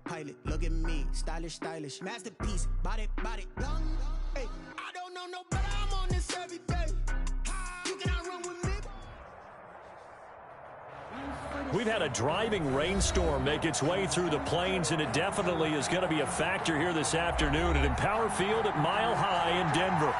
Pilot, look at me, stylish, masterpiece, body, young. Hey, I don't know no better, I'm on this every day. You cannot run with me. We've had a driving rainstorm make its way through the plains, and it definitely is going to be a factor here this afternoon at Empower Field at Mile High in Denver.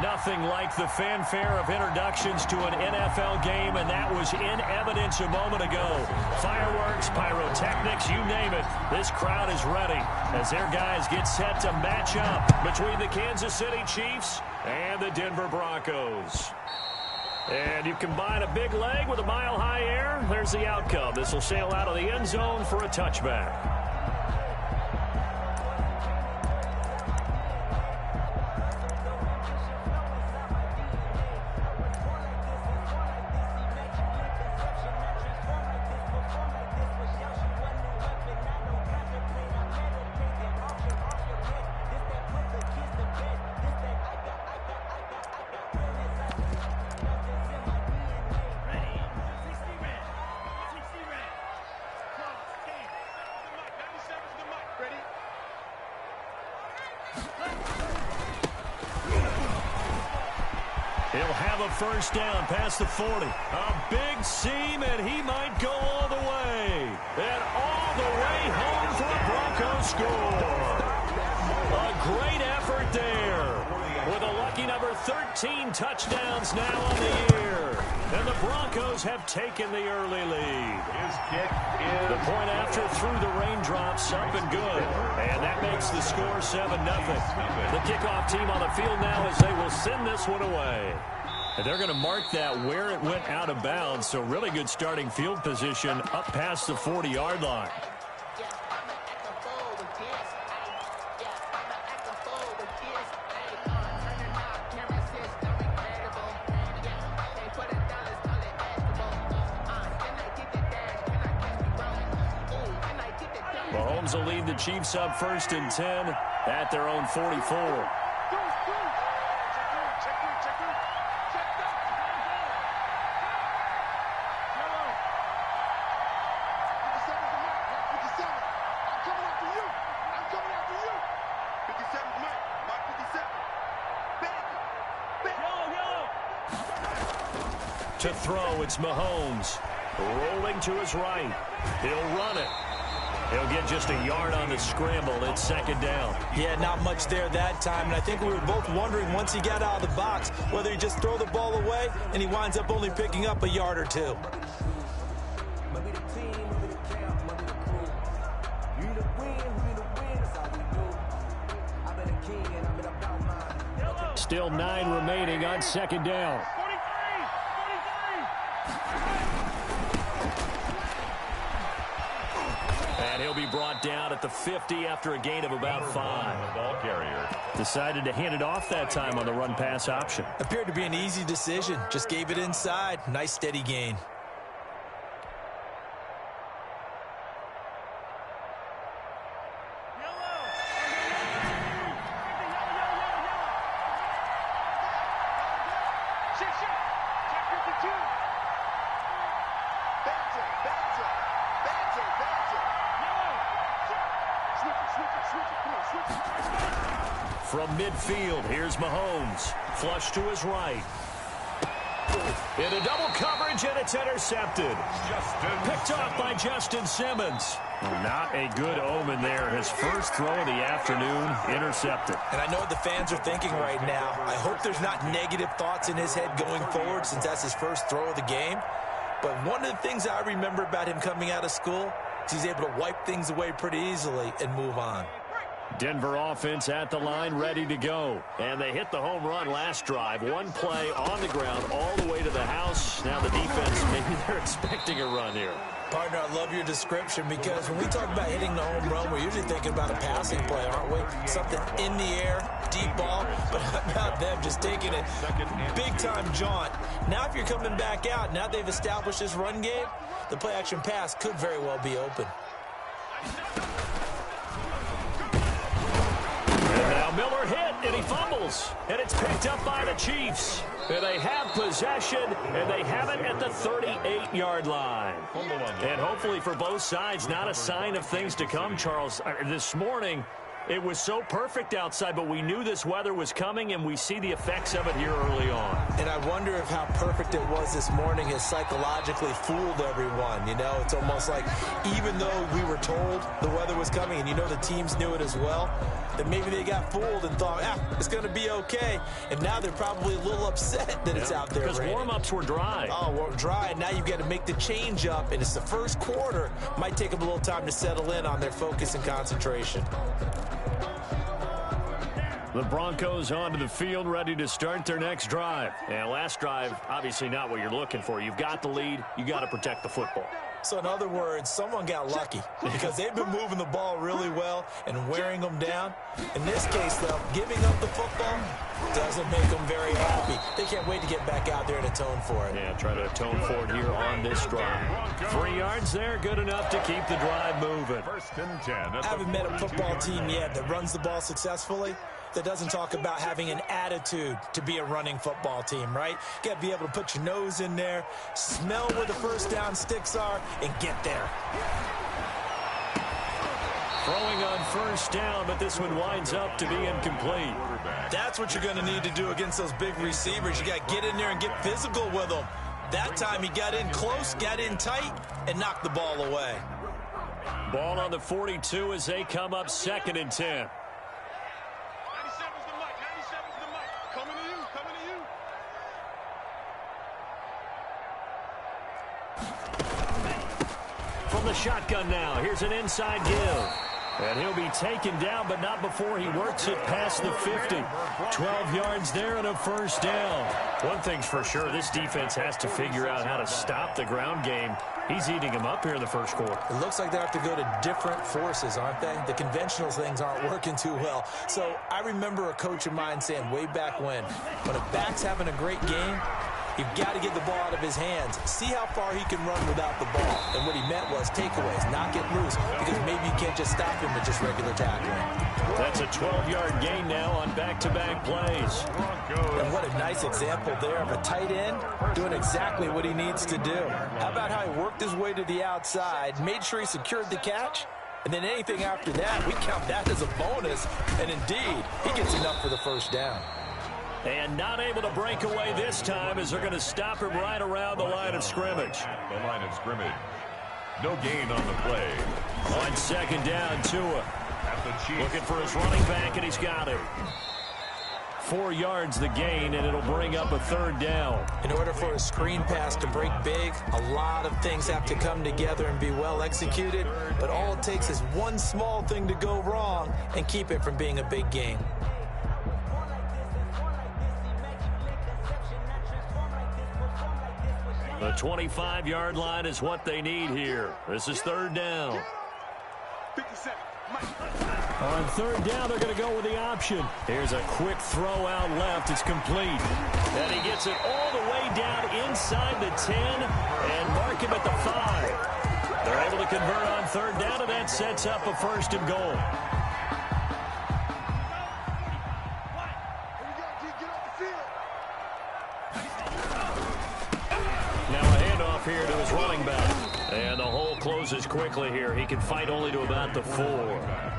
Nothing like the fanfare of introductions to an NFL game, and that was in evidence a moment ago. Fireworks, pyrotechnics, you name it. This crowd is ready as their guys get set to match up between the Kansas City Chiefs and the Denver Broncos. And you combine a big leg with a mile-high air, there's the outcome. This will sail out of the end zone for a touchback. He'll have a first down past the 40. A big seam, and he might go all the way. And all the way home for a Broncos score. A great effort there. With a lucky number 13 touchdowns now on the year. And the Broncos have taken the early lead. His kick is the point after through the raindrops up and good. And that makes the score 7-0. The kickoff team on the field now as they will send this one away. And they're going to mark that where it went out of bounds. So really good starting field position up past the 40-yard line. Mahomes will lead the Chiefs up 1st and 10 at their own 44. To throw, it's Mahomes. Rolling to his right. He'll run it. He'll get just a yard on the scramble. It's 2nd down. Yeah, not much there that time. And I think we were both wondering once he got out of the box whether he just throw the ball away and he winds up only picking up a yard or two. Still 9 remaining on 2nd down. And he'll be brought down at the 50 after a gain of about 5. Ball carrier decided to hand it off that time on the run-pass option. Appeared to be an easy decision. Just gave it inside. Nice steady gain. From midfield, here's Mahomes. Flush to his right. Into double coverage, and it's intercepted. Picked off by Justin Simmons. Not a good omen there. His first throw of the afternoon, intercepted. And I know what the fans are thinking right now. I hope there's not negative thoughts in his head going forward since that's his first throw of the game. But one of the things I remember about him coming out of school is he's able to wipe things away pretty easily and move on. Denver offense at the line, ready to go. And they hit the home run last drive. One play on the ground all the way to the house. Now the defense, maybe they're expecting a run here. Partner, I love your description because when we talk about hitting the home run, we're usually thinking about a passing play, aren't we? Something in the air, deep ball, but how about them just taking it big-time jaunt. Now if you're coming back out, now they've established this run game, the play-action pass could very well be open. Miller hit, and he fumbles. Bills, and it's picked up by the Chiefs. And they have possession, and they have it at the 38-yard line. And hopefully for both sides, not a sign of things to come, Charles. This morning, it was so perfect outside, but we knew this weather was coming, and we see the effects of it here early on. And I wonder if how perfect it was this morning has psychologically fooled everyone. You know, it's almost like even though we were told the weather was coming, and you know the teams knew it as well, that maybe they got fooled and thought, it's going to be okay. And now they're probably a little upset that it's out there because raining. Warm-ups were dry. Oh, well, dry. Now you've got to make the change up, and it's the first quarter. Might take them a little time to settle in on their focus and concentration. The Broncos onto the field, ready to start their next drive. And last drive, obviously not what you're looking for. You've got the lead. You got to protect the football. So in other words, someone got lucky because they've been moving the ball really well and wearing them down. In this case, though, giving up the football doesn't make them very happy. They can't wait to get back out there and atone for it. Yeah, try to atone for it here on this drive. 3 yards there, good enough to keep the drive moving. First and 10. I haven't met a football team yet that runs the ball successfully that doesn't talk about having an attitude to be a running football team, right? You got to be able to put your nose in there, smell where the first down sticks are, and get there. Throwing on first down, but this one winds up to be incomplete. That's what you're going to need to do against those big receivers. You got to get in there and get physical with them. That time he got in close, got in tight, and knocked the ball away. Ball on the 42 as they come up 2nd and 10. From the shotgun now, here's an inside give. And he'll be taken down, but not before he works it past the 50. 12 yards there and a first down. One thing's for sure, this defense has to figure out how to stop the ground game. He's eating him up here in the first quarter. It looks like they have to go to different forces, aren't they? The conventional things aren't working too well. So I remember a coach of mine saying way back when a back's having a great game, you've got to get the ball out of his hands. See how far he can run without the ball. And what he meant was takeaways, not get loose, because maybe you can't just stop him with just regular tackling. That's a 12-yard gain now on back-to-back plays. And what a nice example there of a tight end doing exactly what he needs to do. How about how he worked his way to the outside, made sure he secured the catch, and then anything after that, we count that as a bonus. And indeed, he gets enough for the first down. And not able to break away this time as they're going to stop him right around the line of scrimmage. The line of scrimmage. No gain on the play. On 2nd down, Tua. Looking for his running back, and he's got it. 4 yards the gain, and it'll bring up a 3rd down. In order for a screen pass to break big, a lot of things have to come together and be well executed. But all it takes is one small thing to go wrong and keep it from being a big gain. The 25-yard line is what they need here. This is 3rd down. On 3rd down, they're going to go with the option. Here's a quick throw out left. It's complete. And he gets it all the way down inside the 10 and mark him at the 5. They're able to convert on 3rd down, and that sets up a 1st and goal. Here to his running back. And the hole closes quickly here. He can fight only to about the 4.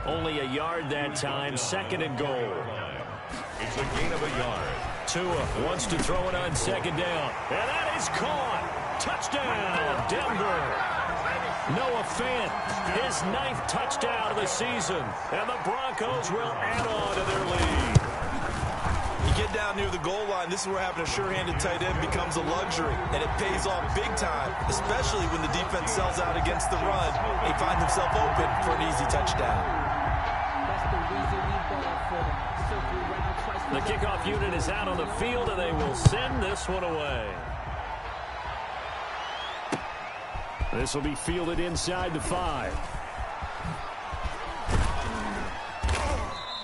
Only a yard that time. 2nd and goal. It's a gain of a yard. Tua wants to throw it on 2nd down. And that is caught. Touchdown, Denver. Noah Fant, his 9th touchdown of the season. And the Broncos will add on to their lead. Get down near the goal line, this is where having a sure-handed tight end becomes a luxury, and it pays off big time, especially when the defense sells out against the run. He finds himself open for an easy touchdown. The kickoff unit is out on the field, and they will send this one away. This will be fielded inside the 5.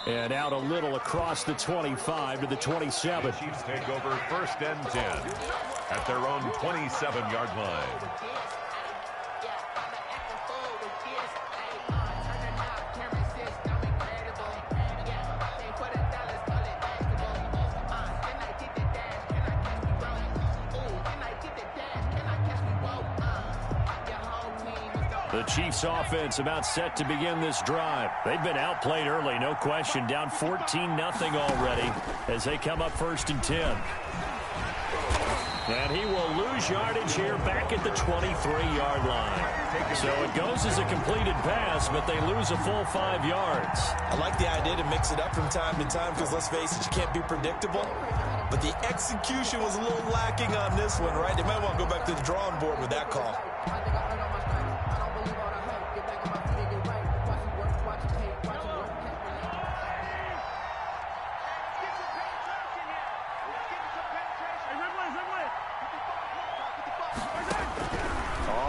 And out a little across the 25 to the 27. The Chiefs take over 1st and 10 at their own 27-yard line. The Chiefs offense about set to begin this drive. They've been outplayed early, no question. Down 14-0 already as they come up 1st and 10. And he will lose yardage here back at the 23-yard line. So it goes as a completed pass, but they lose a full 5 yards. I like the idea to mix it up from time to time because, let's face it, you can't be predictable. But the execution was a little lacking on this one, right? They might want to go back to the drawing board with that call.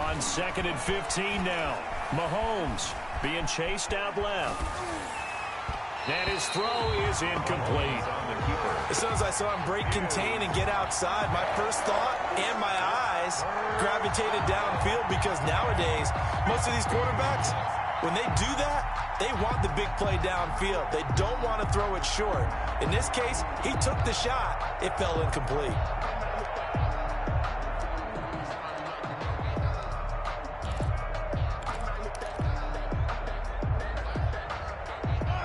On 2nd and 15 now. Mahomes being chased out left. And his throw is incomplete. As soon as I saw him break contain and get outside, my first thought and my eyes gravitated downfield because nowadays, most of these quarterbacks, when they do that, they want the big play downfield. They don't want to throw it short. In this case, he took the shot. It fell incomplete.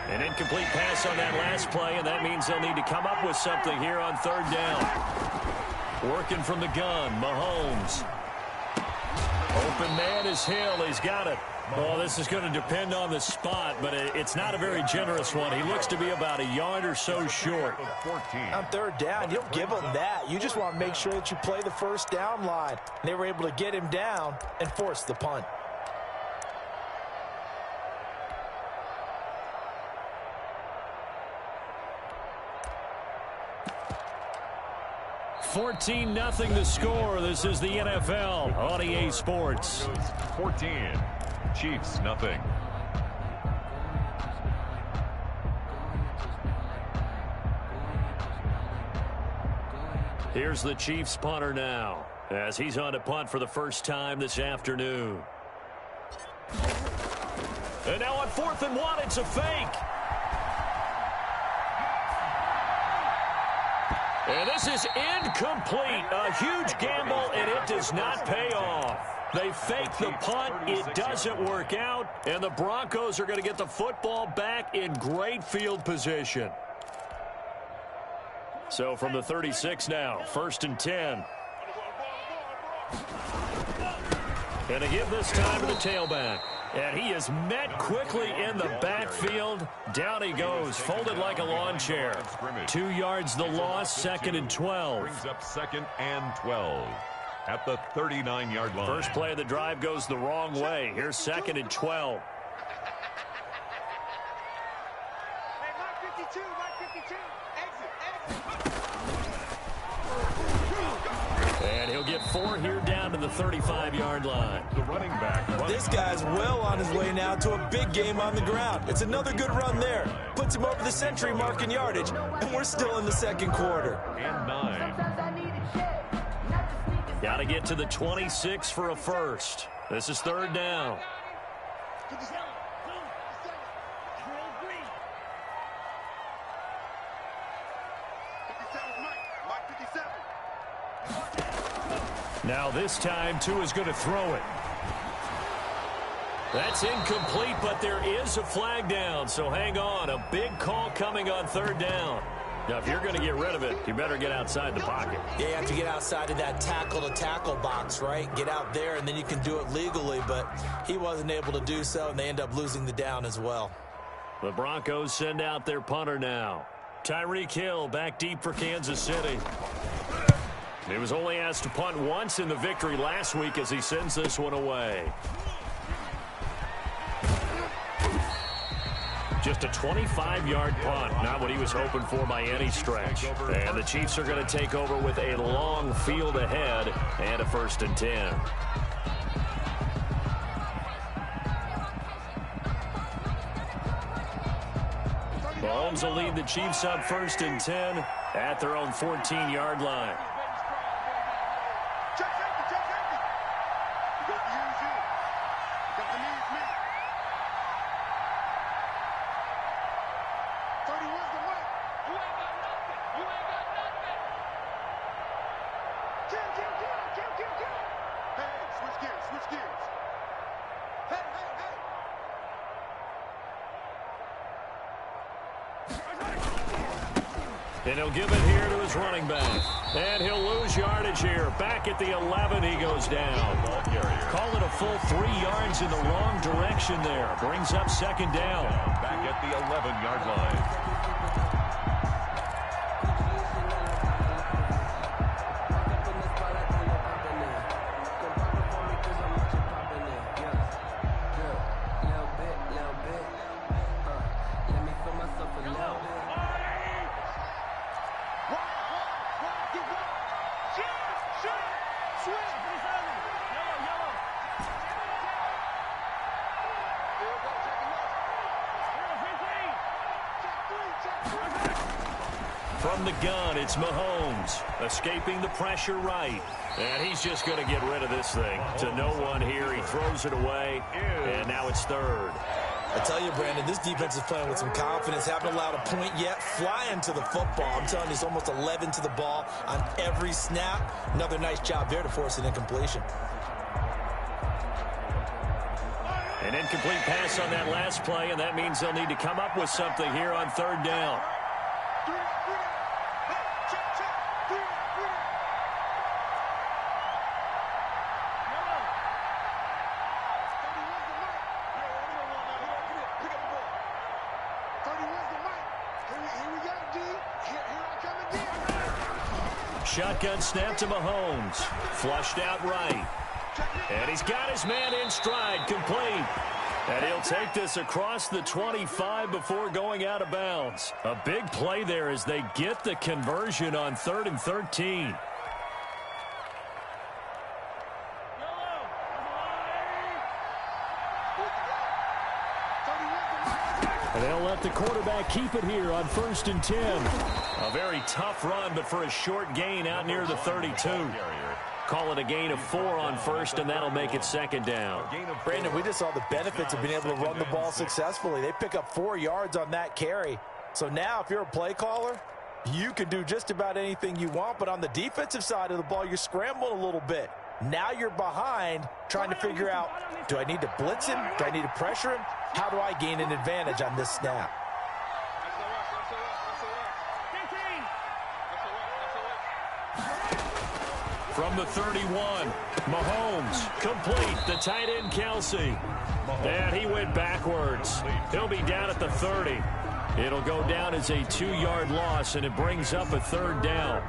An incomplete pass on that last play, and that means they'll need to come up with something here on 3rd down. Working from the gun, Mahomes. Open man is Hill. He's got it. Well, this is going to depend on the spot, but it's not a very generous one. He looks to be about a yard or so short. On 3rd down, you don't give him that. You just want to make sure that you play the 1st down line. And they were able to get him down and force the punt. 14-0 the score. This is the NFL on EA Sports. 14, Chiefs nothing. Here's the Chiefs punter now as he's on to punt for the first time this afternoon. And now on 4th and 1, it's a fake. And this is incomplete. A huge gamble, and it does not pay off. They fake the punt. It doesn't work out, and the Broncos are going to get the football back in great field position. So from the 36 now, 1st and 10. And a give this time to the tailback. And he is met quickly in the backfield. Down he goes, folded like a lawn chair. 2 yards the loss, 2nd and 12. Brings up 2nd and 12 at the 39-yard line. First play of the drive goes the wrong way. Here's 2nd and 12. And he'll get 4 here down to the 35-yard line. The running back. This guy's well on his way now to a big game on the ground. It's another good run there. Puts him over the century mark in yardage, and we're still in the 2nd quarter. And 9. Got to get to the 26 for a first. This is 3rd down. Now this time, Tua is going to throw it. That's incomplete, but there is a flag down, so hang on. A big call coming on 3rd down. Now, if you're going to get rid of it, you better get outside the pocket. Yeah, you have to get outside of that tackle-to-tackle box, right? Get out there, and then you can do it legally, but he wasn't able to do so, and they end up losing the down as well. The Broncos send out their punter now. Tyreek Hill back deep for Kansas City. He was only asked to punt once in the victory last week as he sends this one away. Just a 25-yard punt, not what he was hoping for by any stretch. And the Chiefs are going to take over with a long field ahead and a 1st and 10. Mahomes will lead the Chiefs up 1st and 10 at their own 14-yard line. And he'll give it here to his running back. And he'll lose yardage here. Back at the 11, he goes down. Call it a full 3 yards in the wrong direction there. Brings up second down. Back at the 11-yard line. From the gun, it's Mahomes, escaping the pressure right. And he's just going to get rid of this thing. To no one here, he throws it away, and now it's third. I tell you, Brandon, this defense is playing with some confidence. Haven't allowed a point yet. Flying to the football. I'm telling you, it's almost 11 to the ball on every snap. Another nice job there to force an incompletion. An incomplete pass on that last play, and that means they'll need to come up with something here on third down. Shotgun snap to Mahomes. Flushed out right. And he's got his man in stride, complete. And he'll take this across the 25 before going out of bounds. A big play there as they get the conversion on 3rd and 13. And they'll let the quarterback keep it here on 1st and 10. A very tough run, but for a short gain out near the 32. Call it a gain of 4 on 1st, and that'll make it 2nd down. Brandon, we just saw the benefits of being able to run the ball successfully. They pick up 4 yards on that carry. So now if you're a play caller, you can do just about anything you want. But on the defensive side of the ball, you're scrambling a little bit. Now you're behind trying to figure out, do I need to blitz him? Do I need to pressure him? How do I gain an advantage on this snap? From the 31, Mahomes, complete, the tight end Kelsey. And he went backwards. He'll be down at the 30. It'll go down as a 2-yard loss, and it brings up a 3rd down.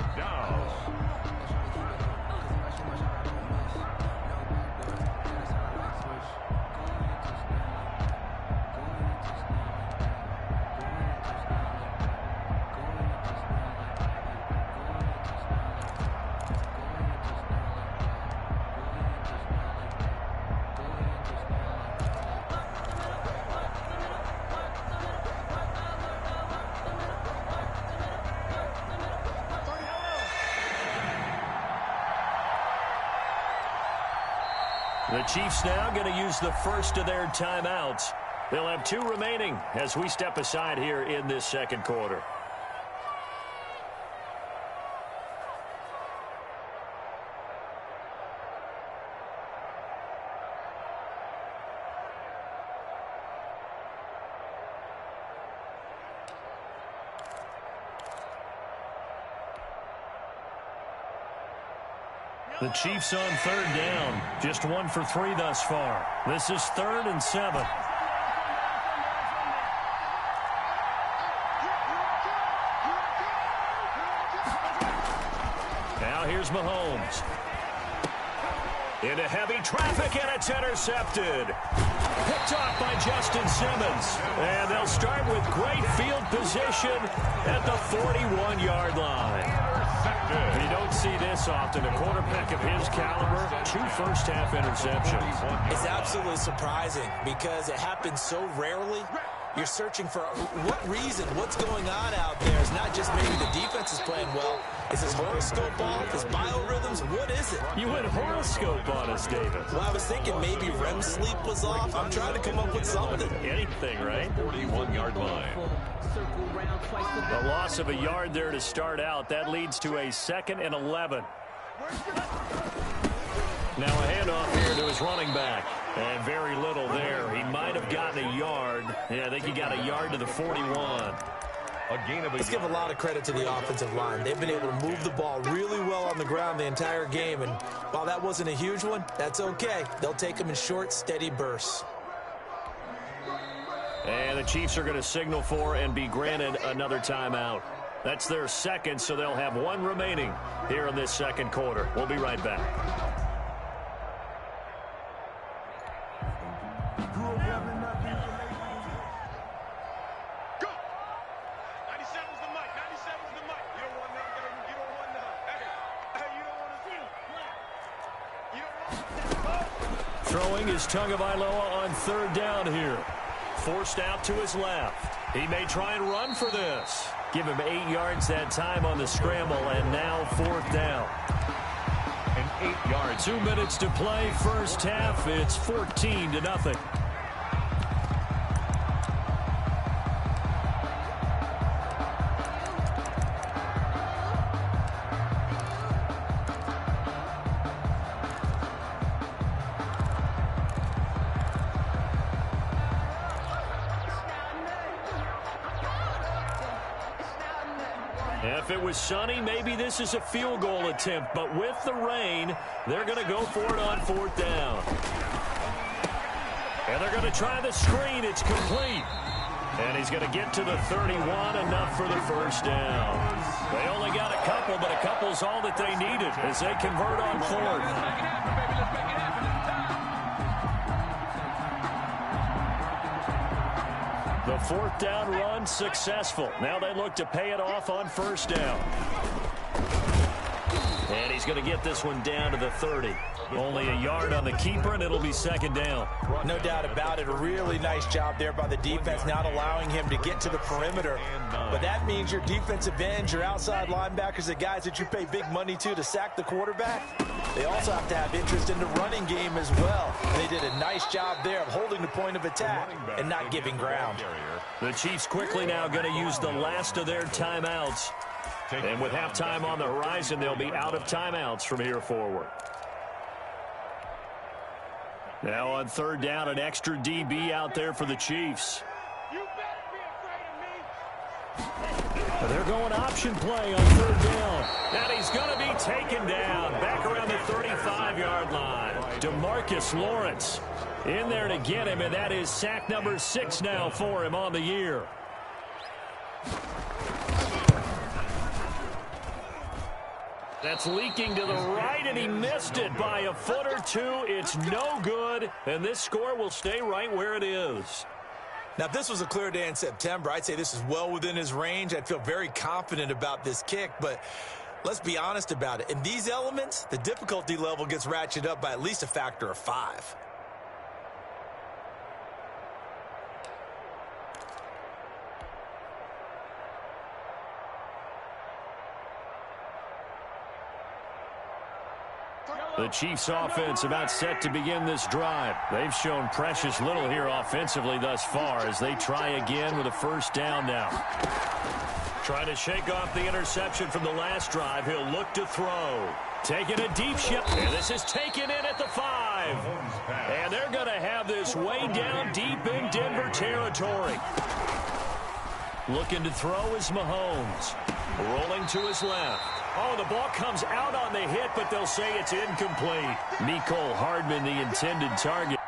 The Chiefs now going to use the first of their timeouts. They'll have 2 remaining as we step aside here in this 2nd quarter. The Chiefs on 3rd down. Just 1 for 3 thus far. This is 3rd and 7. Now here's Mahomes. Into heavy traffic, and it's intercepted. Picked off by Justin Simmons. And they'll start with great field position at the 41-yard line. You don't see this often. A quarterback of his caliber, 2 first-half interceptions. It's absolutely surprising because it happens so rarely. You're searching for what reason, what's going on out there. It's not just maybe the defense is playing well. Is his horoscope off? His biorhythms? What is it? You went horoscope on us, David. Well, I was thinking maybe REM sleep was off. I'm trying to come up with something. Anything, right? 41-yard line. The loss of a yard there to start out. That leads to a 2nd and 11. Now a handoff here to his running back. And very little there. He might have gotten a yard. Yeah, I think he got a yard to the 41. Let's give a lot of credit to the offensive line. They've been able to move the ball really well on the ground the entire game. And while that wasn't a huge one, that's okay. They'll take them in short, steady bursts. And the Chiefs are going to signal for and be granted another timeout. That's their second, so they'll have one remaining here in this second quarter. We'll be right back. Throwing is Tagovailoa on third down here. Forced out to his left. He may try and run for this. Give him 8 yards that time on the scramble, and now fourth down. And 8 yards. 2 minutes to play first half. It's 14-0. If it was sunny, maybe this is a field goal attempt. But with the rain, they're going to go for it on fourth down. And they're going to try the screen. It's complete. And he's going to get to the 31, enough for the first down. They only got a couple, but a couple's all that they needed as they convert on fourth. The fourth down run successful. Now they look to pay it off on first down. And he's going to get this one down to the 30. Only a yard on the keeper, and it'll be second down. No doubt about it. A really nice job there by the defense, not allowing him to get to the perimeter. But that means your defensive ends, your outside linebackers, the guys that you pay big money to sack the quarterback, they also have to have interest in the running game as well. They did a nice job there of holding the point of attack and not giving ground. The Chiefs quickly now going to use the last of their timeouts. And with halftime on the horizon, they'll be out of timeouts from here forward. Now on third down, an extra DB out there for the Chiefs. They're going option play on third down. And he's going to be taken down back around the 35-yard line. DeMarcus Lawrence in there to get him, and that is sack number 6 now for him on the year. That's leaking to the right, and he missed it by a foot or two. It's no good, and this score will stay right where it is. Now, if this was a clear day in September, I'd say this is well within his range. I'd feel very confident about this kick, but let's be honest about it. In these elements, the difficulty level gets ratcheted up by at least a factor of 5. The Chiefs offense about set to begin this drive. They've shown precious little here offensively thus far as they try again with a first down now. Trying to shake off the interception from the last drive. He'll look to throw. Taking a deep shot. And this is taken in at the 5. And they're going to have this way down deep in Denver territory. Looking to throw is Mahomes. Rolling to his left. Oh, the ball comes out on the hit, but they'll say it's incomplete. Mecole Hardman, the intended target.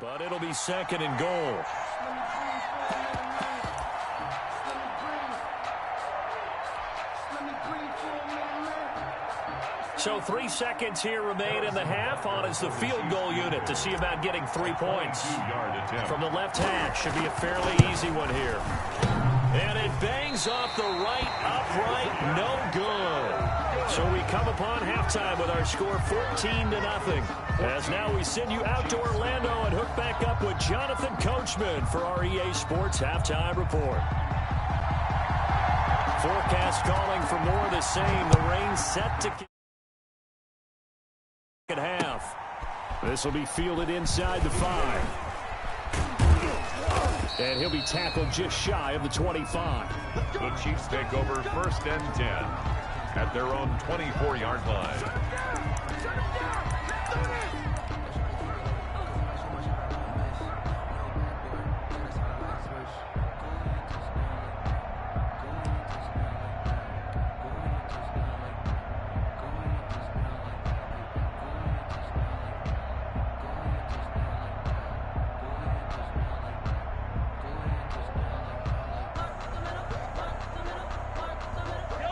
But it'll be second and goal. So 3 seconds here remain in the half. On is the field goal unit to see about getting 3 points. From the left hash, should be a fairly easy one here. And it bangs off the right upright, no good. So we come upon halftime with our score 14-0. As now we send you out to Orlando and hook back up with Jonathan Coachman for our EA Sports Halftime Report. Forecast calling for more of the same. The rain set to second half. This will be fielded inside the 5. And he'll be tackled just shy of the 25. The Chiefs take over 1st and 10 at their own 24-yard line.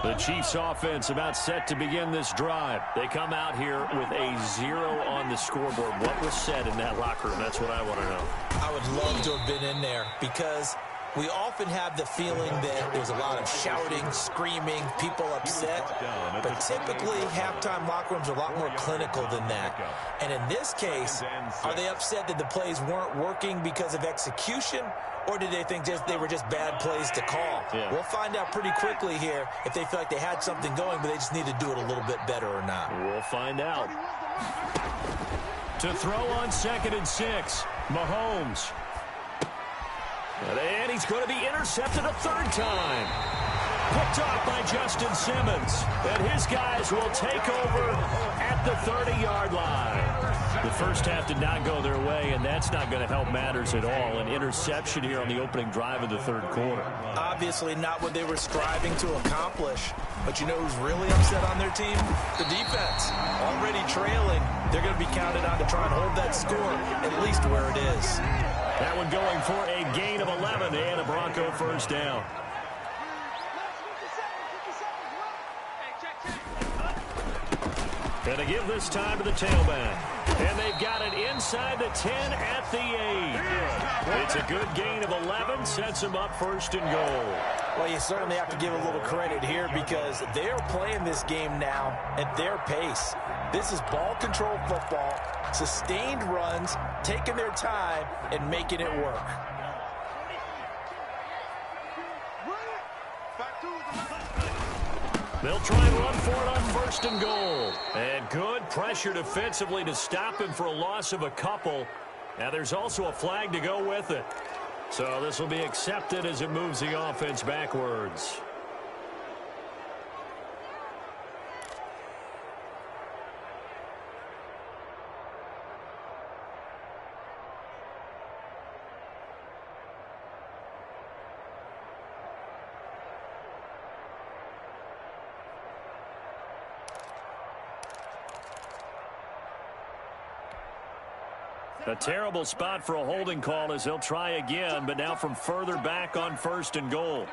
The Chiefs offense about set to begin this drive. They come out here with a 0 on the scoreboard. What was said in that locker room? That's what I want to know. I would love to have been in there because we often have the feeling that there's a lot of shouting, screaming, people upset. But typically, halftime locker rooms are a lot more clinical than that. And in this case, are they upset that the plays weren't working because of execution? Or did they think they were just bad plays to call? Yeah. We'll find out pretty quickly here if they feel like they had something going, but they just need to do it a little bit better or not. We'll find out. To throw on 2nd and 6, Mahomes. And he's going to be intercepted a 3rd time. Picked off by Justin Simmons. And his guys will take over at the 30-yard line. The first half did not go their way, and that's not going to help matters at all. An interception here on the opening drive of the 3rd quarter. Obviously not what they were striving to accomplish. But you know who's really upset on their team? The defense. Already trailing. They're going to be counted on to try and hold that score at least where it is. That one going for a gain of 11 and a Bronco first down. Going to give this time to the tailback. And they've got it inside the 10 at the 8. It's a good gain of 11. Sets them up 1st and goal. Well, you certainly have to give a little credit here because they're playing this game now at their pace. This is ball control football, sustained runs, taking their time, and making it work. They'll try and run for it on 1st and goal. And good pressure defensively to stop him for a loss of a couple. Now there's also a flag to go with it. So this will be accepted as it moves the offense backwards. A terrible spot for a holding call as they'll try again, but now from further back on 1st and goal.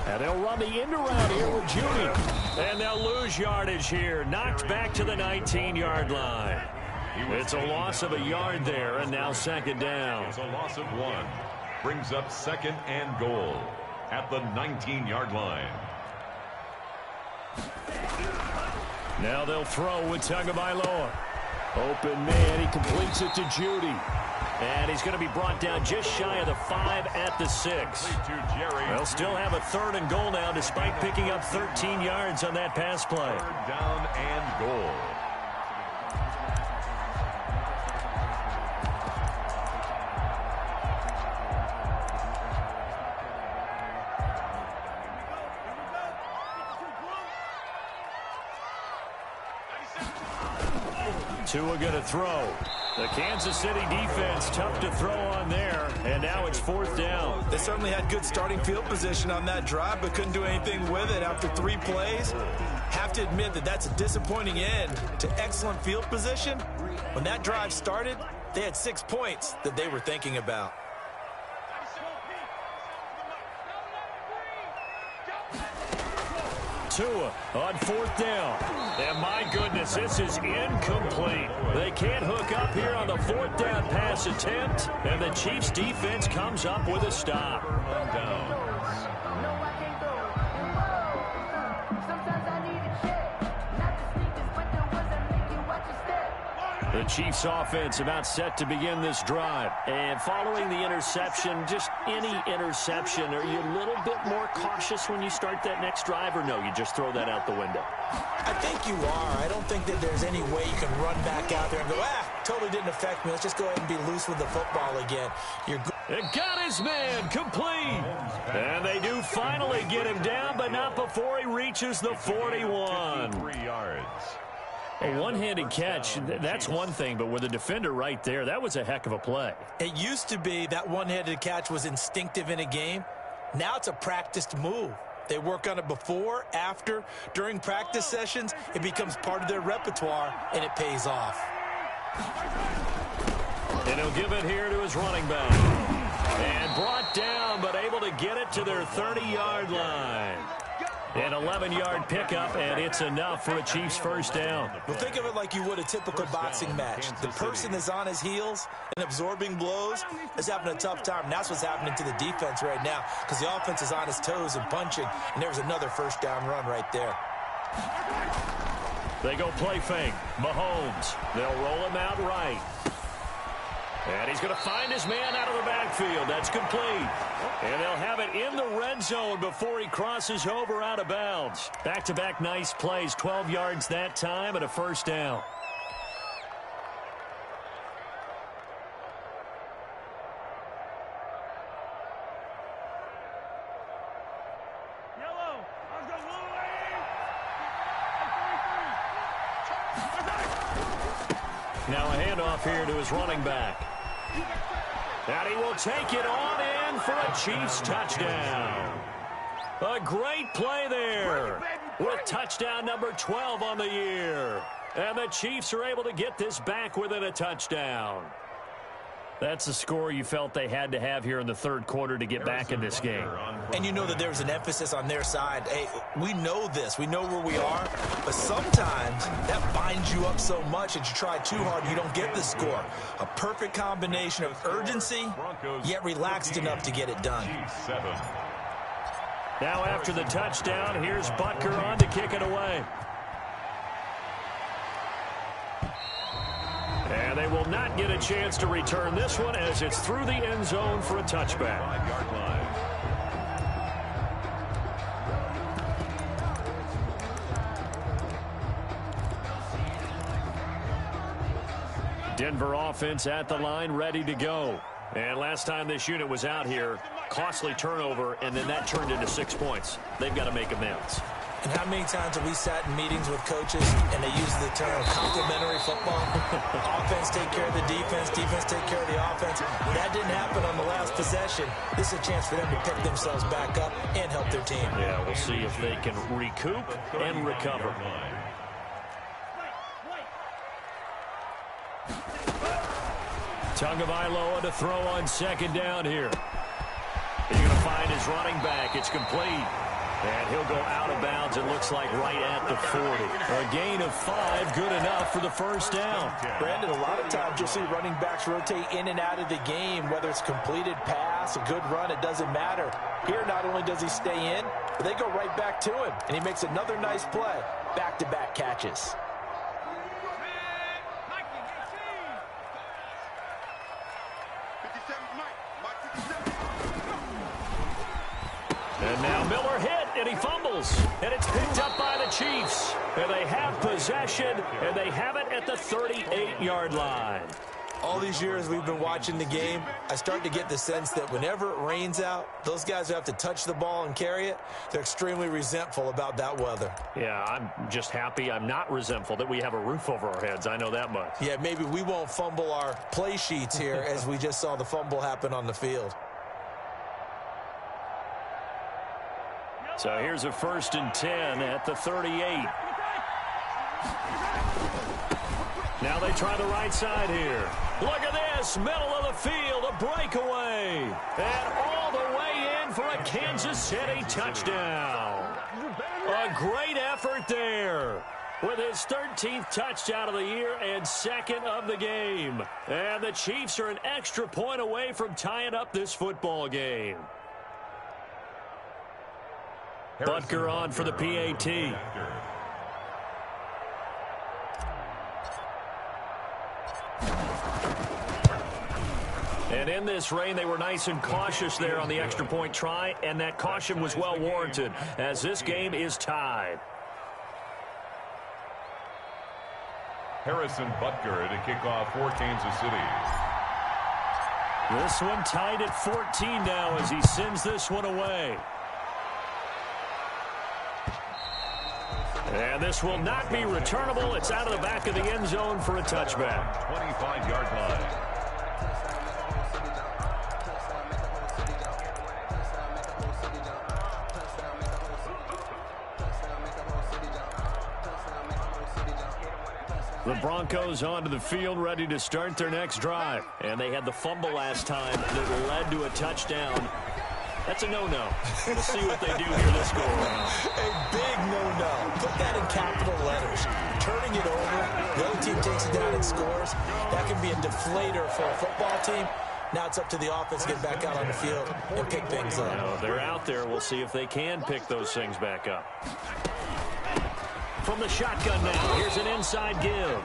And they'll run the end around here with Judy. And they'll lose yardage here. Knocked back to the 19-yard line. It's a loss of a yard there, and now 2nd down. It's a loss of 1. Brings up 2nd and goal at the 19-yard line. Now they'll throw with Tagovailoa. Open man, he completes it to Judy. And he's going to be brought down just shy of the 5 at the 6. They'll still have a 3rd and goal now despite picking up 13 yards on that pass play. 3rd down and goal. Tua going to throw. The Kansas City defense tough to throw on there, and now it's 4th down. They certainly had good starting field position on that drive, but couldn't do anything with it after 3 plays. Have to admit that that's a disappointing end to excellent field position. When that drive started, they had 6 points that they were thinking about. Tua on 4th down. And my goodness, this is incomplete. They can't hook up here on the 4th down pass attempt, and the Chiefs defense comes up with a stop. Chiefs offense about set to begin this drive. And following the interception, just any interception, are you a little bit more cautious when you start that next drive, or no, you just throw that out the window? I think you are. I don't think that there's any way you can run back out there and go, totally didn't affect me. Let's just go ahead and be loose with the football again. It got his man complete. And they do finally get him down, but not before he reaches the 41. 3 yards. A one-handed catch, that's one thing, but with a defender right there, that was a heck of a play. It used to be that one-handed catch was instinctive in a game. Now it's a practiced move. They work on it before, after, during practice sessions. It becomes part of their repertoire, and it pays off. And he'll give it here to his running back. And brought down, but able to get it to their 30-yard line. An 11-yard pickup, and it's enough for a Chiefs first down. Well, think of it like you would a typical boxing match. The person that's on his heels and absorbing blows is having a tough time. And that's what's happening to the defense right now, because the offense is on his toes and punching, and there's another first down run right there. They go play fake. Mahomes. They'll roll him out right. And he's going to find his man out of the backfield. That's complete. And they'll have it in the red zone before he crosses over out of bounds. Back-to-back nice plays. 12 yards that time and a first down. Now a handoff here to his running back. And he will take it on in for a Chiefs touchdown. A great play there with touchdown number 12 on the year. And the Chiefs are able to get this back within a touchdown. That's the score you felt they had to have here in the third quarter to get back in this game. And you know that there's an emphasis on their side. Hey, we know this. We know where we are. But sometimes that binds you up so much that you try too hard, you don't get the score. A perfect combination of urgency, yet relaxed enough to get it done. Now after the touchdown, here's Butker on to kick it away. And they will not get a chance to return this one as it's through the end zone for a touchback. 5-yard line. Denver offense at the line, ready to go. And last time this unit was out here, costly turnover, and then that turned into 6 points. They've got to make amends. And how many times have we sat in meetings with coaches and they use the term complementary football? Offense take care of the defense, defense take care of the offense. That didn't happen on the last possession. This is a chance for them to pick themselves back up and help their team. Yeah, we'll see if they can recoup and recover. Tagovailoa to throw on second down here. He's going to find his running back. It's complete. And he'll go out of bounds, it looks like, right at the 40. A gain of 5, good enough for the first down. Brandon, a lot of times you'll see running backs rotate in and out of the game, whether it's completed pass, a good run, it doesn't matter. Here, not only does he stay in, but they go right back to him. And he makes another nice play. Back-to-back catches. And now Miller hit, and he fumbles. And it's picked up by the Chiefs. And they have possession, and they have it at the 38-yard line. All these years we've been watching the game, I start to get the sense that whenever it rains out, those guys who have to touch the ball and carry it, they're extremely resentful about that weather. Yeah, I'm just happy I'm not resentful that we have a roof over our heads. I know that much. Yeah, maybe we won't fumble our play sheets here as we just saw the fumble happen on the field. So here's a 1st and 10 at the 38. Now they try the right side here. Look at this, middle of the field, a breakaway. And all the way in for a Kansas City touchdown. A great effort there with his 13th touchdown of the year and 2nd of the game. And the Chiefs are an extra point away from tying up this football game. Butker on for the PAT. And in this rain, they were nice and cautious there on the extra point try, and that caution was well warranted as this game is tied. Harrison Butker to kick off for Kansas City. This one tied at 14 now as he sends this one away. And this will not be returnable. It's out of the back of the end zone for a touchback. 25-yard line. The Broncos onto the field ready to start their next drive. And they had the fumble last time that led to a touchdown. That's a no-no. We'll see what they do here this go-around. A big no-no. Put that in capital letters. Turning it over, the other team takes it down and scores. That can be a deflator for a football team. Now it's up to the offense to get back out on the field and pick things up. Now, they're out there. We'll see if they can pick those things back up. From the shotgun now, here's an inside give.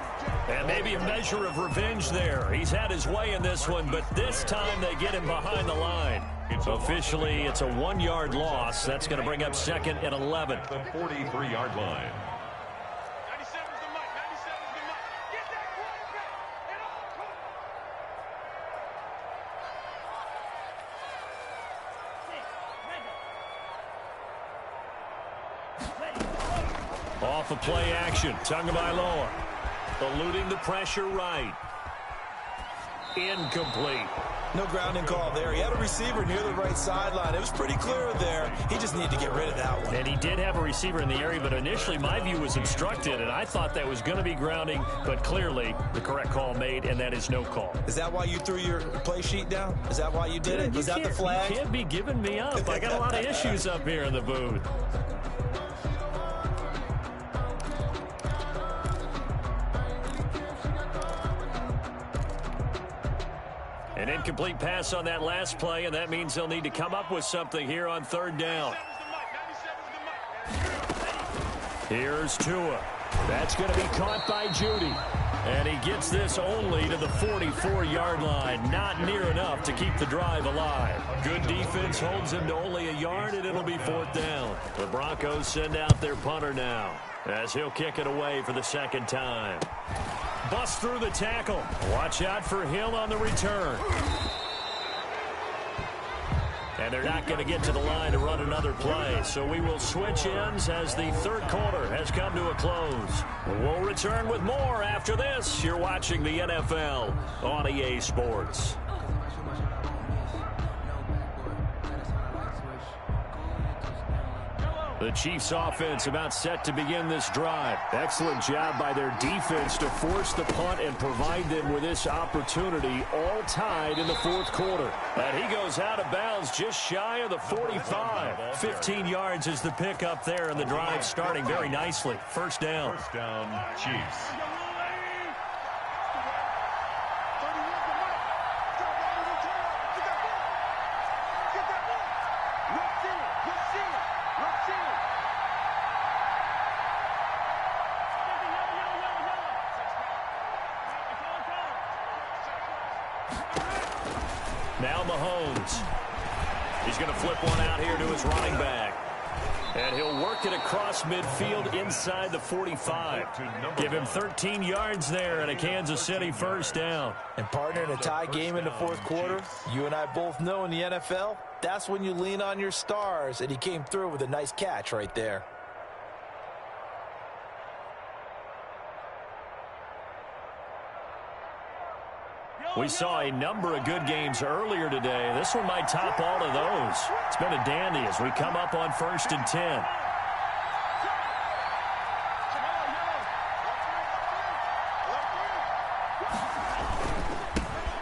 And maybe a measure of revenge there. He's had his way in this one, but this time they get him behind the line. Officially, it's a 1-yard loss. That's going to bring up second and 11. The 43-yard line. Off of play action, Tagovailoa eluding the pressure right. Incomplete. No grounding call there. He had a receiver near the right sideline. It was pretty clear there. He just needed to get rid of that one. And he did have a receiver in the area, but initially my view was obstructed, and I thought that was going to be grounding, but clearly the correct call made, and that is no call. Is that why you threw your play sheet down? Is that why you did it? Was that the flag? You can't be giving me up. I got a lot of issues up here in the booth. An incomplete pass on that last play, and that means they'll need to come up with something here on third down. Here's Tua. That's going to be caught by Judy. And he gets this only to the 44-yard line. Not near enough to keep the drive alive. Good defense holds him to only a yard, and it'll be fourth down. The Broncos send out their punter now as he'll kick it away for the second time. Bust through the tackle. Watch out for Hill on the return. And they're not going to get to the line to run another play. So we will switch ends as the third quarter has come to a close. We'll return with more after this. You're watching the NFL on EA Sports. The Chiefs offense about set to begin this drive. Excellent job by their defense to force the punt and provide them with this opportunity, all tied in the fourth quarter. And he goes out of bounds just shy of the 45. 15 yards is the pickup there, and the drive starting very nicely. First down. First down, Chiefs. Now Mahomes. He's going to flip one out here to his running back. And he'll work it across midfield inside the 45. Give him 13 yards there and a Kansas City first down. And partner, in a tie game in the fourth quarter, you and I both know in the NFL, that's when you lean on your stars. And he came through with a nice catch right there. We saw a number of good games earlier today. This one might top all of those. It's been a dandy as we come up on 1st and 10.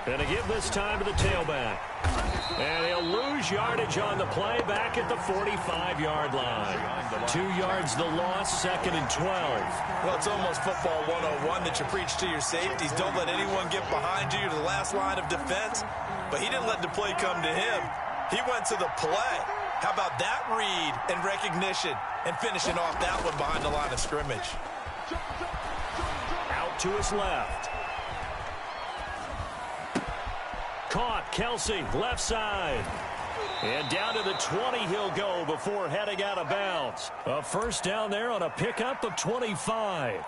Gonna give this time to the tailback. And he'll lose yardage on the play back at the 45-yard line. 2 yards the loss, 2nd and 12. Well, it's almost football 101 that you preach to your safeties. Don't let anyone get behind you. You're the last line of defense. But he didn't let the play come to him. He went to the play. How about that read and recognition and finishing off that one behind the line of scrimmage? Out to his left. caught. Kelsey, left side. And down to the 20 he'll go before heading out of bounds. A first down there on a pickup of 25.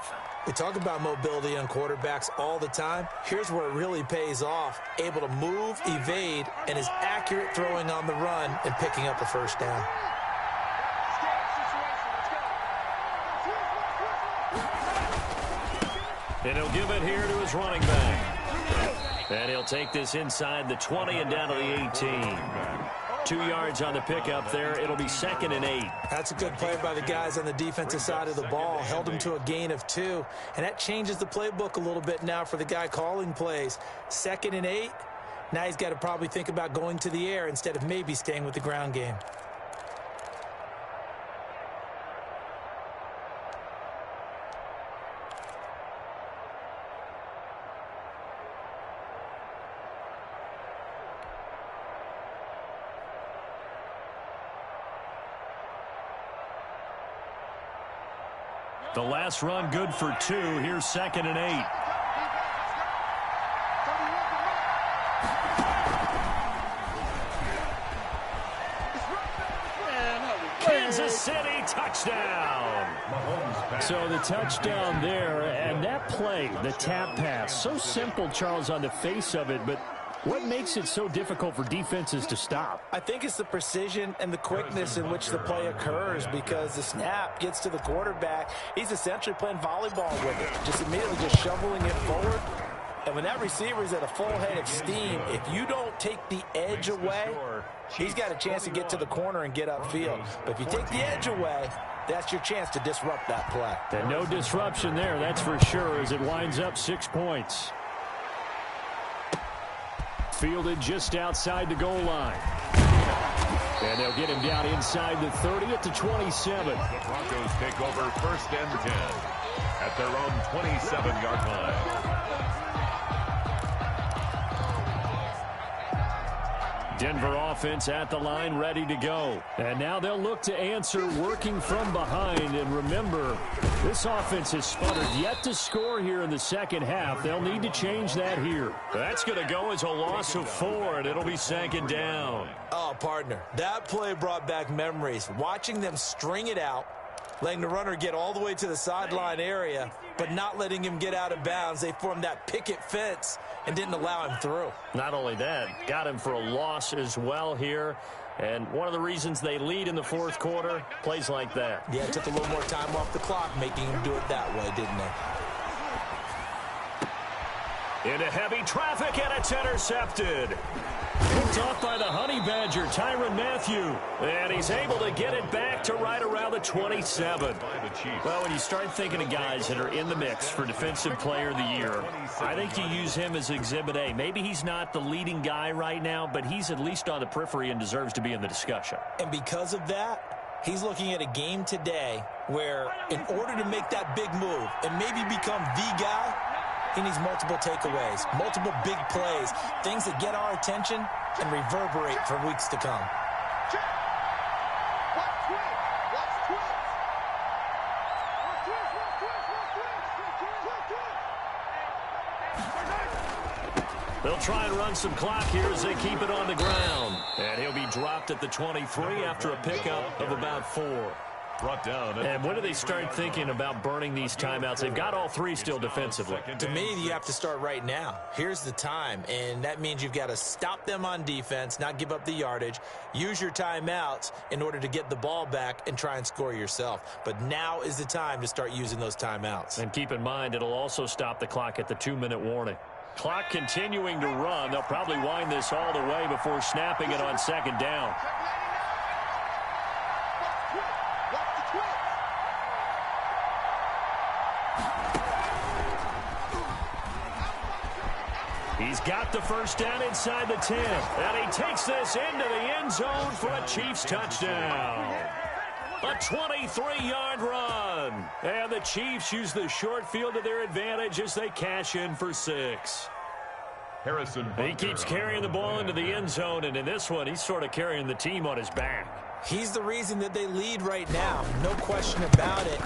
We talk about mobility on quarterbacks all the time. Here's where it really pays off. Able to move, evade, and is accurate throwing on the run and picking up a first down. And he'll give it here to his running back. And he'll take this inside the 20 and down to the 18. 2 yards on the pickup there. It'll be 2nd and 8. That's a good play by the guys on the defensive side of the ball. Held him to a gain of 2. And that changes the playbook a little bit now for the guy calling plays. 2nd and 8. Now he's got to probably think about going to the air instead of maybe staying with the ground game. The last run good for 2. Here's 2nd and 8. Kansas City touchdown. So the touchdown there, and that play, the tap pass, so simple, Charles, on the face of it, but what makes it so difficult for defenses to stop? I think it's the precision and the quickness in which the play occurs, because the snap gets to the quarterback. He's essentially playing volleyball with it, just immediately just shoveling it forward. And when that receiver is at a full head of steam, if you don't take the edge away, he's got a chance to get to the corner and get upfield. But if you take the edge away, that's your chance to disrupt that play. And no disruption there, that's for sure, as it winds up 6 points. Fielded just outside the goal line. And they'll get him down inside the 30 at the 27. The Broncos take over 1st and 10 at their own 27-yard line. Denver offense at the line, ready to go. And now they'll look to answer working from behind. And remember, this offense has sputtered yet to score here in the second half. They'll need to change that here. That's going to go as a loss of 4, and it'll be 2nd down. Oh, partner, that play brought back memories. Watching them string it out, letting the runner get all the way to the sideline area, but not letting him get out of bounds. They formed that picket fence and didn't allow him through. Not only that, got him for a loss as well here. And one of the reasons they lead in the 4th quarter, plays like that. Yeah, it took a little more time off the clock, making him do it that way, didn't it? Into heavy traffic, and it's intercepted. Picked off by the Honey Badger, Tyrann Mathieu. And he's able to get it back to right around the 27. Well, when you start thinking of guys that are in the mix for Defensive Player of the Year, I think you use him as Exhibit A. Maybe he's not the leading guy right now, but he's at least on the periphery and deserves to be in the discussion. And because of that, he's looking at a game today where in order to make that big move and maybe become the guy, he needs multiple takeaways, multiple big plays, things that get our attention and reverberate for weeks to come. They'll try and run some clock here as they keep it on the ground. And he'll be dropped at the 23 after a pickup of about 4. Brought down. And when do they start thinking about burning these timeouts? They've got all 3 still defensively. To me, you have to start right now. Here's the time, and that means you've got to stop them on defense, not give up the yardage, use your timeouts in order to get the ball back and try and score yourself. But now is the time to start using those timeouts. And keep in mind, it'll also stop the clock at the 2-minute warning. Clock continuing to run. They'll probably wind this all the way before snapping it on 2nd down. He's got the first down inside the 10. And he takes this into the end zone for a Chiefs touchdown. A 23-yard run. And the Chiefs use the short field to their advantage as they cash in for 6. Harrison. He keeps carrying the ball into the end zone, and in this one, he's sort of carrying the team on his back. He's the reason that they lead right now. No question about it.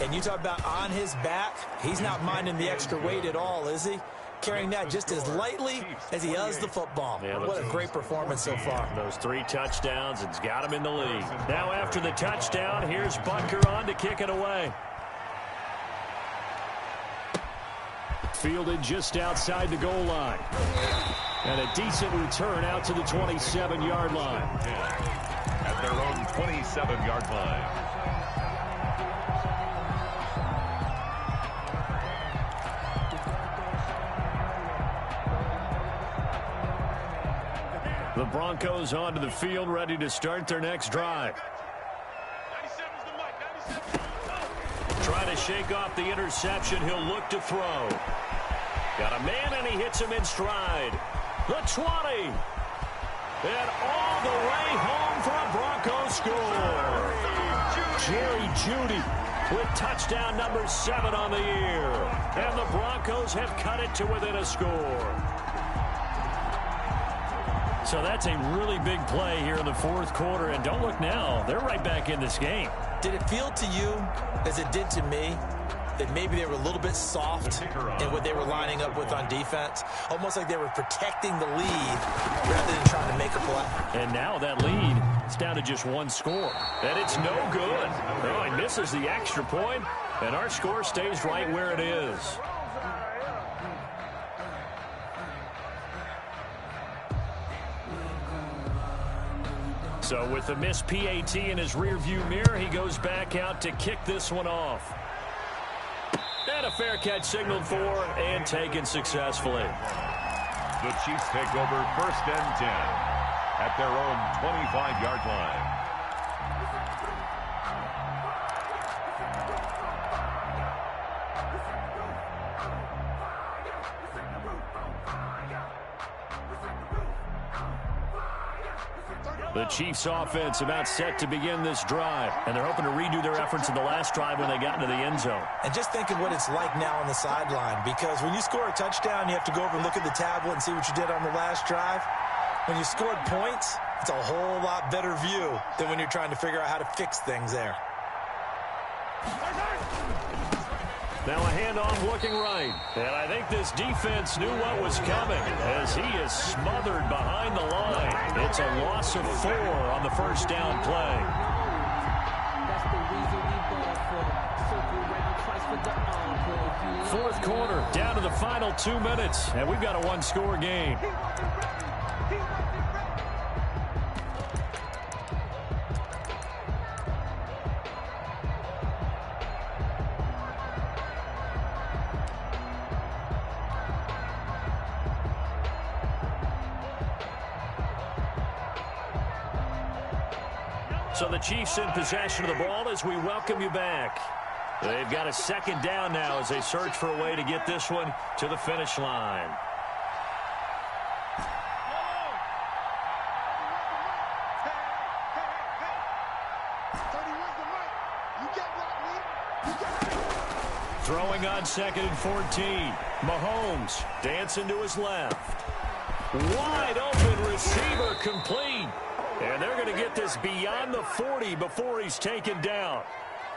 And you talk about on his back, he's not minding the extra weight at all, is he? carrying that just as lightly as he does the football. Yeah, what a great performance so far. Those 3 touchdowns, it's got him in the lead. Now after the touchdown, here's Butker on to kick it away. Fielded just outside the goal line. And a decent return out to the 27-yard line. At their own 27-yard line. The Broncos onto the field, ready to start their next drive. Trying to shake off the interception. He'll look to throw. Got a man, and he hits him in stride. The 20. And all the way home for a Broncos score. Jerry Jeudy with touchdown number 7 on the year. And the Broncos have cut it to within a score. So that's a really big play here in the fourth quarter. And don't look now. They're right back in this game. Did it feel to you, as it did to me, that maybe they were a little bit soft in what they were lining up with on defense? Almost like they were protecting the lead rather than trying to make a play. And now that lead is down to just 1 score. And it's no good. Oh, he misses the extra point, and our score stays right where it is. So with the missed PAT in his rearview mirror, he goes back out to kick this one off. And a fair catch signaled for and taken successfully. The Chiefs take over 1st and 10 at their own 25-yard line. The Chiefs offense about set to begin this drive, and they're hoping to redo their efforts in the last drive when they got into the end zone. And just think of what it's like now on the sideline, because when you score a touchdown, you have to go over and look at the tablet and see what you did on the last drive. When you scored points, it's a whole lot better view than when you're trying to figure out how to fix things there. Now a handoff looking right. And I think this defense knew what was coming as he is smothered behind the line. It's a loss of 4 on the first down play. Fourth quarter, down to the final 2 minutes, and we've got a 1-score game. So the Chiefs in possession of the ball as we welcome you back. They've got a 2nd down now as they search for a way to get this one to the finish line. Throwing on 2nd and 14. Mahomes dancing to his left. Wide open receiver complete. And they're going to get this beyond the 40 before he's taken down.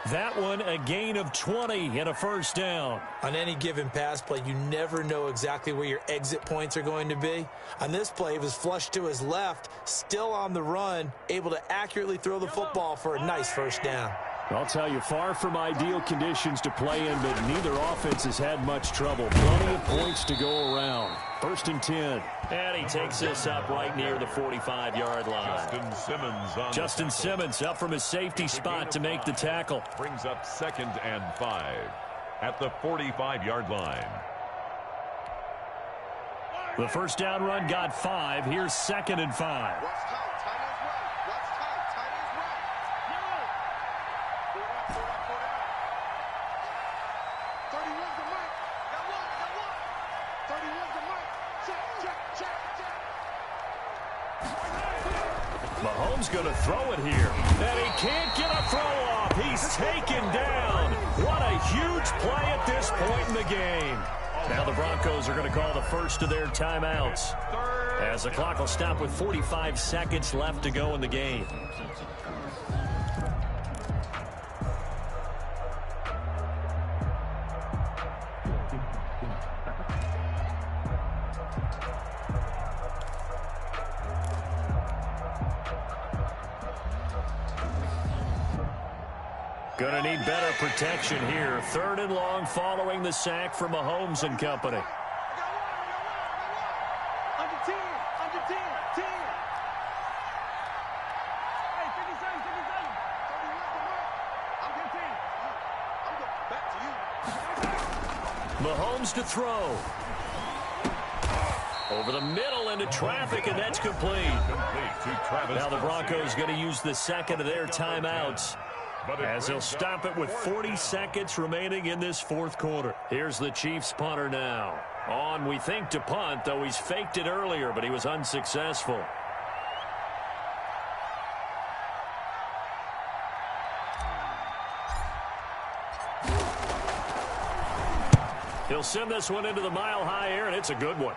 That one a gain of 20 and a first down. On any given pass play, you never know exactly where your exit points are going to be. On this play, he was flushed to his left, still on the run, able to accurately throw the football for a nice first down. I'll tell you, far from ideal conditions to play in, but neither offense has had much trouble. Plenty of points to go around. 1st and 10. And he takes this up right near the 45-yard line. Justin Simmons up from his safety spot to make the tackle. Brings up 2nd and 5 at the 45-yard line. The first down run got 5. Here's 2nd and 5. Mahomes going to throw it here. And he can't get a throw off. He's taken down. What a huge play at this point in the game. Now the Broncos are going to call the first of their timeouts, as the clock will stop with 45 seconds left to go in the game. Gonna need better protection here. 3rd and long following the sack from Mahomes and company. Under 10, under 10, 10. Hey, 57, 57. 31, I'm getting 10. I'm going back to you. Mahomes to throw. Over the middle into traffic, and that's complete. Now the Broncos going to use the second of their timeouts, as they'll stop it with 40 seconds remaining in this 4th quarter. Here's the Chiefs punter now. On, we think, to punt, though he's faked it earlier, but he was unsuccessful. He'll send this one into the mile-high air, and it's a good one.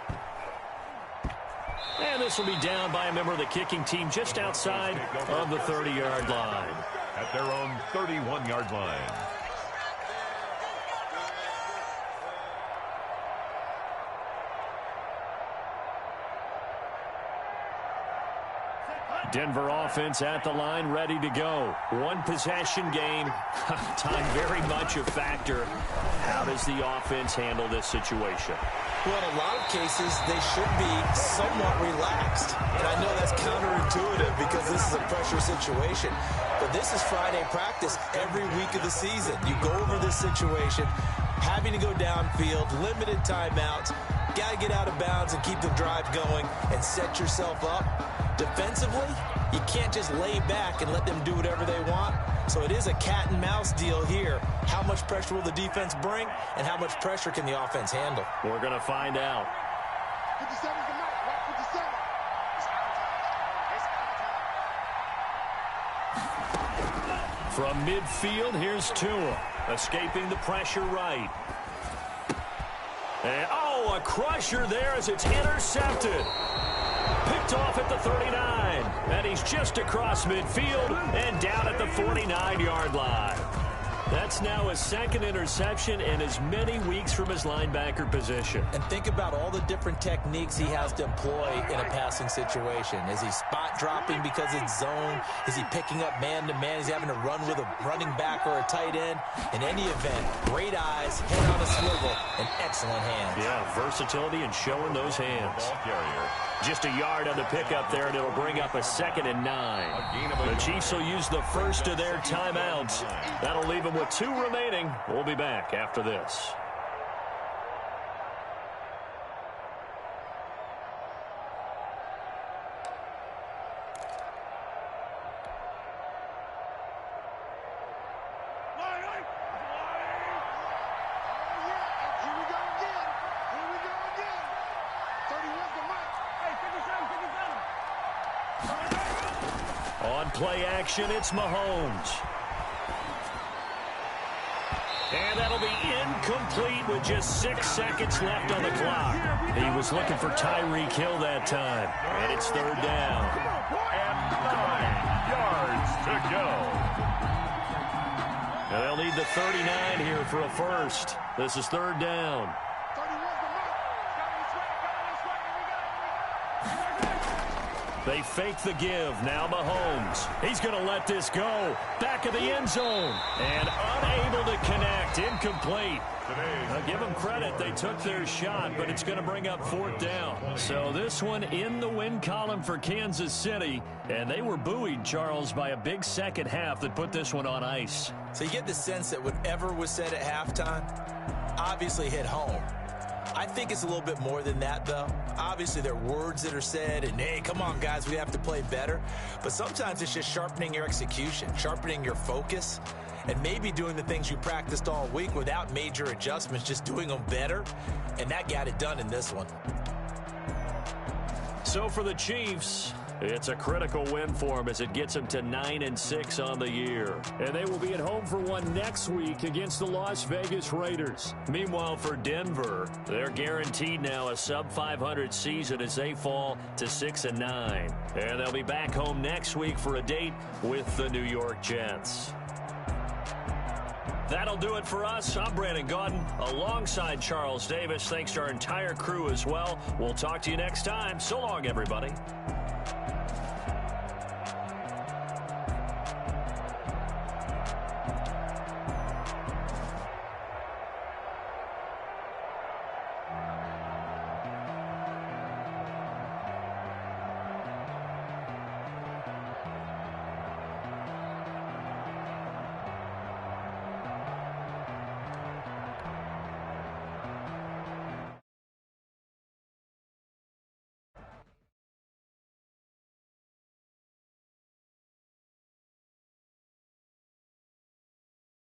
And this will be down by a member of the kicking team just outside of the 30-yard line. At their own 31-yard line. Denver offense at the line, ready to go. One possession game. Time very much a factor. How does the offense handle this situation? Well, in a lot of cases, they should be somewhat relaxed. And I know that's counterintuitive because this is a pressure situation. But this is Friday practice every week of the season. You go over this situation, having to go downfield, limited timeouts, got to get out of bounds and keep the drive going and set yourself up. Defensively, you can't just lay back and let them do whatever they want. So it is a cat and mouse deal here. How much pressure will the defense bring, and how much pressure can the offense handle? We're going to find out. 57 is the mark, right? 57. From midfield, here's Tua, escaping the pressure right. And, oh, a crusher there as it's intercepted. Picked off at the 39, and he's just across midfield and down at the 49-yard line. That's now his 2nd interception in as many weeks from his linebacker position. And think about all the different techniques he has to employ in a passing situation. Is he spot dropping because it's zone? Is he picking up man-to-man? Is he having to run with a running back or a tight end? In any event, great eyes, head on a swivel, and excellent hands. Yeah, versatility and showing those hands. Ball carrier. Just a yard on the pickup there, and it'll bring up a 2nd and 9. The Chiefs will use the first of their timeouts. That'll leave them with 2 remaining. We'll be back after this. On play action, it's Mahomes. And that'll be incomplete with just 6 seconds left on the clock. He was looking for Tyreek Hill that time. And it's 3rd down. And 9 yards to go. And they'll need the 39 here for a first. This is 3rd down. They fake the give. Now Mahomes. He's going to let this go. Back of the end zone. And unable to connect. Incomplete. I'll give them credit. They took their shot, but it's going to bring up 4th down. So this one in the win column for Kansas City. And they were buoyed, Charles, by a big second half that put this one on ice. So you get the sense that whatever was said at halftime obviously hit home. I think it's a little bit more than that, though. Obviously, there are words that are said, and, hey, come on, guys, we have to play better. But sometimes it's just sharpening your execution, sharpening your focus, and maybe doing the things you practiced all week without major adjustments, just doing them better. And that got it done in this one. So for the Chiefs, it's a critical win for them as it gets them to 9-6 on the year. And they will be at home for one next week against the Las Vegas Raiders. Meanwhile, for Denver, they're guaranteed now a sub-500 season as they fall to 6-9. And they'll be back home next week for a date with the New York Jets. That'll do it for us. I'm Brandon Gaudin alongside Charles Davis. Thanks to our entire crew as well. We'll talk to you next time. So long, everybody.